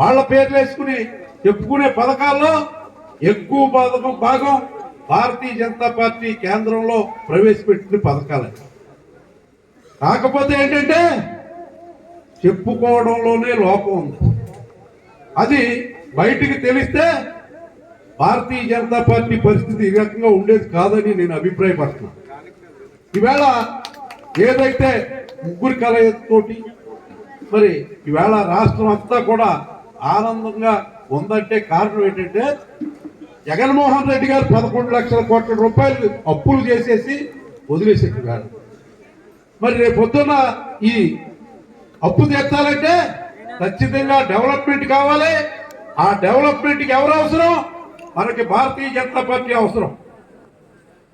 వాళ్ళ పేర్లు వేసుకుని చెప్పుకునే పథకాల్లో ఎక్కువ భాగం భారతీయ జనతా పార్టీ కేంద్రంలో ప్రవేశపెట్టిన పథకాలు. కాకపోతే ఏంటంటే చెప్పుకోవడంలోనే లోపం ఉంది. అది బయటికి తెలిస్తే భారతీయ జనతా పార్టీ పరిస్థితి ఈ రకంగా ఉండేది కాదని నేను అభిప్రాయపడుతున్నాను. ఈవేళ ఏదైతే ముగ్గురి కలయికతోటి మరి ఈవేళ రాష్ట్రం అంతా కూడా ఆనందంగా ఉందంటే కారణం ఏంటంటే జగన్మోహన్ రెడ్డి గారు 11 లక్షల కోట్ల రూపాయలు అప్పులు చేసేసి వదిలేసేట్టుగారు. మరి రేపు పొద్దున్న ఈ అప్పు తీర్చాలంటే ఖచ్చితంగా డెవలప్మెంట్ కావాలి. ఆ డెవలప్మెంట్కి ఎవరు అవసరం? మనకి భారతీయ జనతా పార్టీ అవసరం,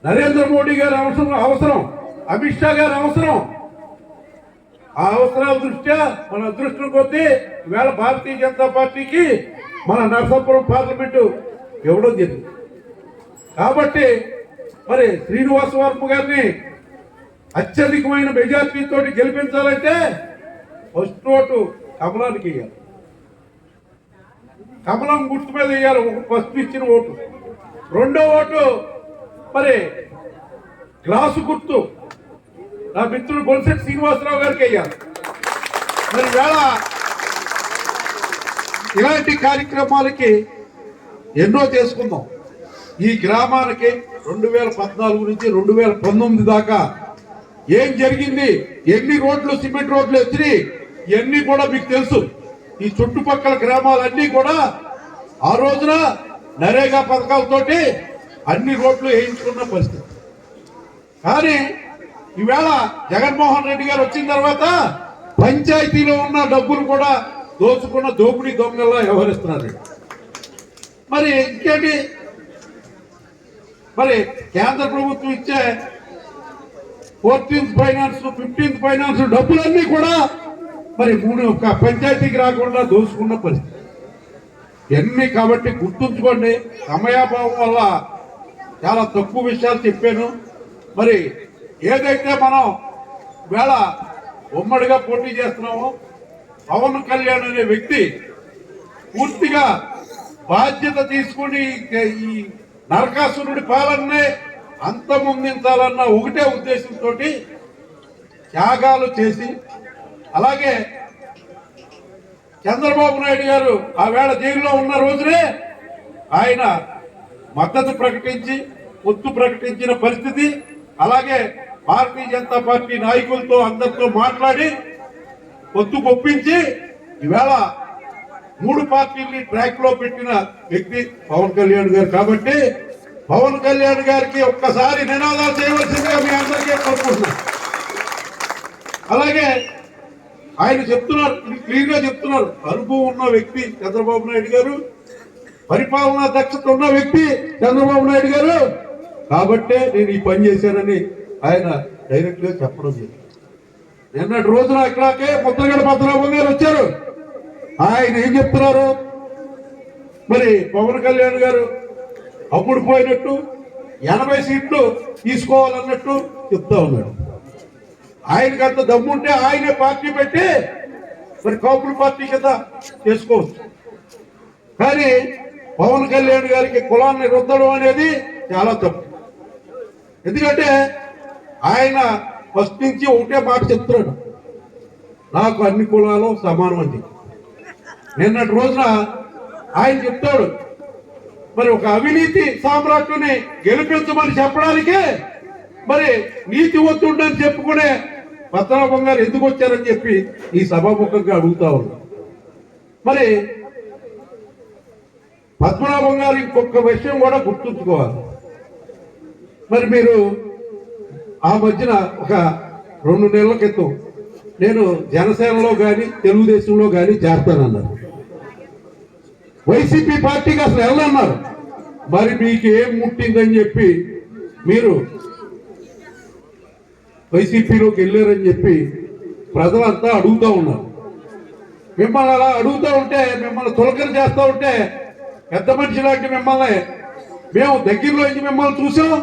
నరేంద్ర మోడీ గారు అవసరం, అమిత్ షా గారు అవసరం. ఆ అవసరాల దృష్ట్యా మన అదృష్టం కొద్దీ ఈవేళ భారతీయ జనతా పార్టీకి మన నరసాపురం పార్లమెంటు ఇవ్వడం జరిగింది. కాబట్టి మరి శ్రీనివాస వర్మ గారిని అత్యధికమైన మెజార్టీతో గెలిపించాలంటే ఫస్ట్ ఓటు కమలానికి వేయాలి. కమలం గుర్తు మీద వేయాలి ఫస్ట్ ఇచ్చిన ఓటు. రెండో ఓటు మరి గ్లాసు గుర్తు నా మిత్రుడు బొలిశెట్టి శ్రీనివాసరావు గారికి వేయాలి. మరి వేళ ఇలాంటి కార్యక్రమాలకి ఎన్నో చేసుకుందాం. ఈ గ్రామానికి 2014 నుంచి 2019 దాకా ఏం జరిగింది, ఎన్ని రోడ్లు సిమెంట్ రోడ్లు వచ్చినాయి, ఇవన్నీ కూడా మీకు తెలుసు. ఈ చుట్టుపక్కల గ్రామాలన్నీ కూడా ఆ రోజున నరేగా పథకాలతోటి అన్ని రోడ్లు వేయించుకున్న పరిస్థితి. కానీ ఈవేళ జగన్మోహన్ రెడ్డి గారు వచ్చిన తర్వాత పంచాయతీలో ఉన్న డబ్బులు కూడా దోచుకున్న దోపిడీ దొంగలా వ్యవహరిస్తున్నారు. మరి ఇంకేంటి, మరి కేంద్ర ప్రభుత్వం ఇచ్చే 14th ఫైనాన్స్ 15th ఫైనాన్స్ డబ్బులన్నీ కూడా మరి ఒక్క పంచాయతీకి రాకుండా దోచుకున్న పరిస్థితి ఎన్ని. కాబట్టి గుర్తుంచుకోండి, సమయాభావం వల్ల చాలా తక్కువ విషయాలు చెప్పాను. మరి ఏదైతే మనం వేళ ఉమ్మడిగా పోటీ చేస్తున్నామో పవన్ కళ్యాణ్ అనే వ్యక్తి పూర్తిగా బాధ్యత తీసుకుని ఈ నరకాసురుడి పాలననే అంతమొందించాలన్న ఒకటే ఉద్దేశంతో త్యాగాలు చేసి, అలాగే చంద్రబాబు నాయుడు గారు ఆ వేళ జైల్లో ఉన్న రోజునే ఆయన మద్దతు ప్రకటించి పొత్తు ప్రకటించిన పరిస్థితి. అలాగే భారతీయ జనతా పార్టీ నాయకులతో అందరితో మాట్లాడి పొత్తు ఒప్పించి ఈవేళ 3 పార్టీల్ని ట్రాక్ లో పెట్టిన వ్యక్తి పవన్ కళ్యాణ్ గారు. కాబట్టి పవన్ కళ్యాణ్ గారికి ఒక్కసారి నినాదాలు చేయవలసిందిగా మీ అందరికీ కోరుకుంటున్నాను. అలాగే ఆయన చెప్తున్నారు, క్లియర్ గా చెప్తున్నారు, అనుభవం ఉన్న వ్యక్తి చంద్రబాబు నాయుడు గారు, పరిపాలనా దక్షత ఉన్న వ్యక్తి చంద్రబాబు నాయుడు గారు. కాబట్టే నేను ఈ పని చేశానని ఆయన డైరెక్ట్ గా చెప్పడం జరిగింది. నిన్నటి రోజున ఇక్కడికే ముద్రగడ పద్మనాభం గారు వచ్చారు. ఆయన ఏం చెప్తున్నారు, మరి పవన్ కళ్యాణ్ గారు అప్పుడు పోయినట్టు 80 సీట్లు తీసుకోవాలన్నట్టు చెప్తా ఉన్నాడు. ఆయనకి అంత దమ్ముంటే ఆయనే పార్టీ పెట్టి మరి కాపుల పార్టీ కింద చేసుకోవచ్చు. కానీ పవన్ కళ్యాణ్ గారికి కులాన్ని రుద్దడం అనేది చాలా తప్పు. ఎందుకంటే ఆయన ఫస్ట్ నుంచి ఒకటే మాట చెప్తున్నాడు, నాకు అన్ని కులాలు సమానం అని. నిన్నటి రోజున ఆయన చెప్తాడు, మరి ఒక అవినీతి సామ్రాట్టుని గెలిపించమని చెప్పడానికే మరి నీతి ఒత్తుండని చెప్పుకునే పద్మనాభం గారు ఎందుకు వచ్చారని చెప్పి ఈ సభాముఖంగా అడుగుతా ఉన్నారు. మరి పద్మనాభం గారు ఇంకొక విషయం కూడా గుర్తుంచుకోవాలి. మరి మీరు ఆ మధ్యన ఒక 2 నెలల క్రితం నేను జనసేనలో కానీ తెలుగుదేశంలో కానీ చేరతానన్నారు. వైసీపీ పార్టీకి అసలు వెళ్ళన్నారు. మరి మీకు ఏం ముట్టిందని చెప్పి మీరు వైసీపీలోకి వెళ్ళారని చెప్పి ప్రజలంతా అడుగుతూ ఉన్నారు. మిమ్మల్ని అలా అడుగుతూ ఉంటే, మిమ్మల్ని తొలకరి చేస్తూ ఉంటే, పెద్ద మనిషి లాంటి మిమ్మల్ని మేము దగ్గరలో నుంచి మిమ్మల్ని చూసాం,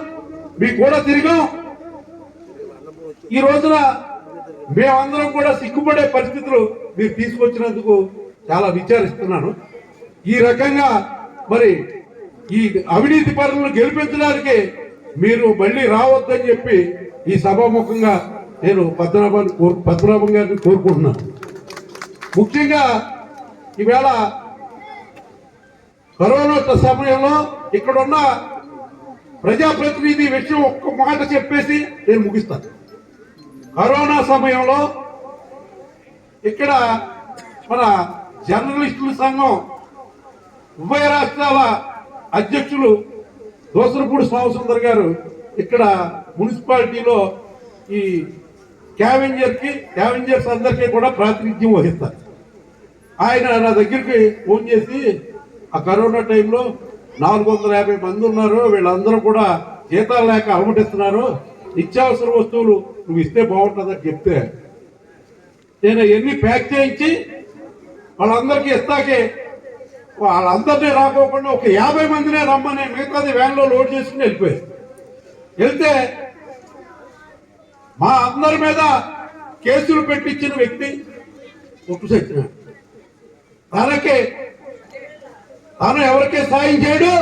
మీకు కూడా తిరిగాం. ఈ రోజున మేమందరం కూడా సిగ్గుపడే పరిస్థితులు మీరు తీసుకొచ్చినందుకు చాలా విచారిస్తున్నాను. ఈ రకంగా మరి ఈ అవినీతి పరులను గెలిపించడానికి మీరు మళ్ళీ రావద్దని చెప్పి ఈ సభాముఖంగా నేను పద్మనాభం గారిని కోరుకుంటున్నాను. ముఖ్యంగా ఈవేళ కరోనా సమయంలో ఇక్కడున్న ప్రజాప్రతినిధి విషయం ఒక్క మాట చెప్పేసి నేను ముగిస్తాను. కరోనా సమయంలో ఇక్కడ మన జర్నలిస్టుల సంఘం ఉభయ రాష్ట్రాల అధ్యక్షులు దోసరపూడి సోమసుందర్ గారు ఇక్కడ మున్సిపాలిటీలో ఈ క్యావెంజర్స్ అందరికీ కూడా ప్రాతినిధ్యం వహిస్తారు. ఆయన నా దగ్గరికి ఫోన్ చేసి ఆ కరోనా టైంలో 450 మంది ఉన్నారు, వీళ్ళందరూ కూడా జీతాలు లేక అలమటిస్తున్నారు, నిత్యావసర వస్తువులు నువ్వు ఇస్తే బాగుంటుందని చెప్తే నేను ఎన్ని ప్యాక్ చేయించి వాళ్ళందరికీ ఇస్తాకే వాళ్ళందరినీ రాకోకుండా ఒక 50 మందినే రమ్మని మిగతాది వ్యాన్లో లోడ్ చేసుకుని వెళ్ళిపోయారు. వెళ్తే మా అందరి మీద కేసులు పెట్టించిన వ్యక్తి ఒట్టు సత్యనారాయణ తను ఎవరికే సాయం చేయడు.